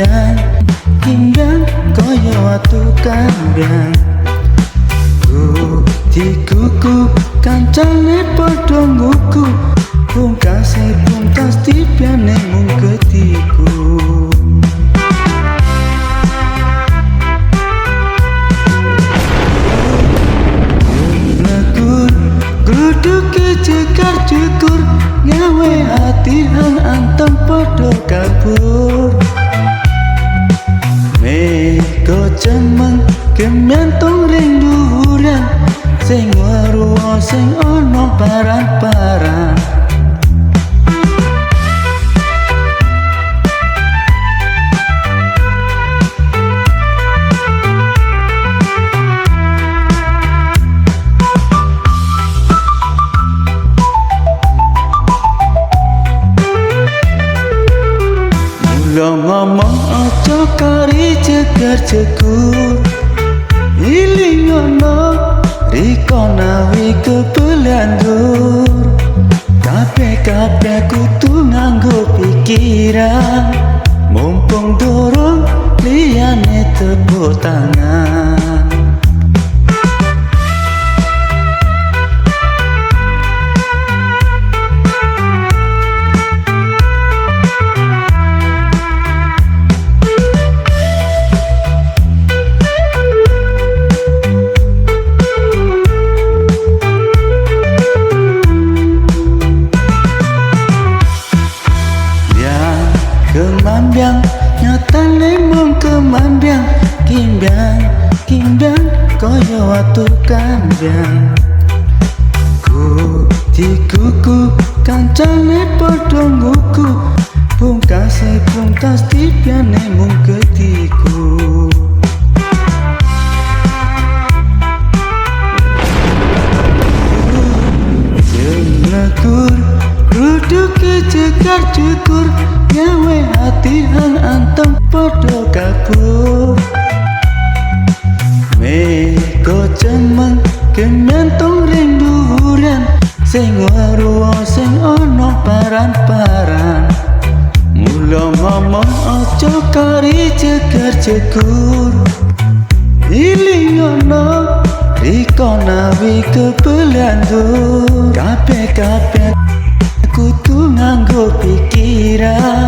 Kimbyang kaya watu kambyang dikuku kancane padha nguku pungkase pungkas tipiane mung ketiku lekur gruduke cekar cukur ngawe hati hang antem padha kabur meko cemeng kementong ring dhuwuran sing weruh sing ana paran-paran mula ngomong aja kari cegar-cegur ilingono riko nawi kebelandur kabeh kudu nganggo pikiran mumpung durung liyane tepuk tangan kemambyang nyatane mung kemambyang kimbyang kaya watu kambyang dikuku kancane padha nguku pungkase pungkas tipiane mung ketiku lekur gruduke cekar cukur ngawe hati hang antem padha kabur meko cemeng kementong ring dhuwuran sing weruh sing ana paran-paran mula ngomong aja kari cegar-cegur ilingono riko nawi kebelandur kabeh kudu nganggo pikiran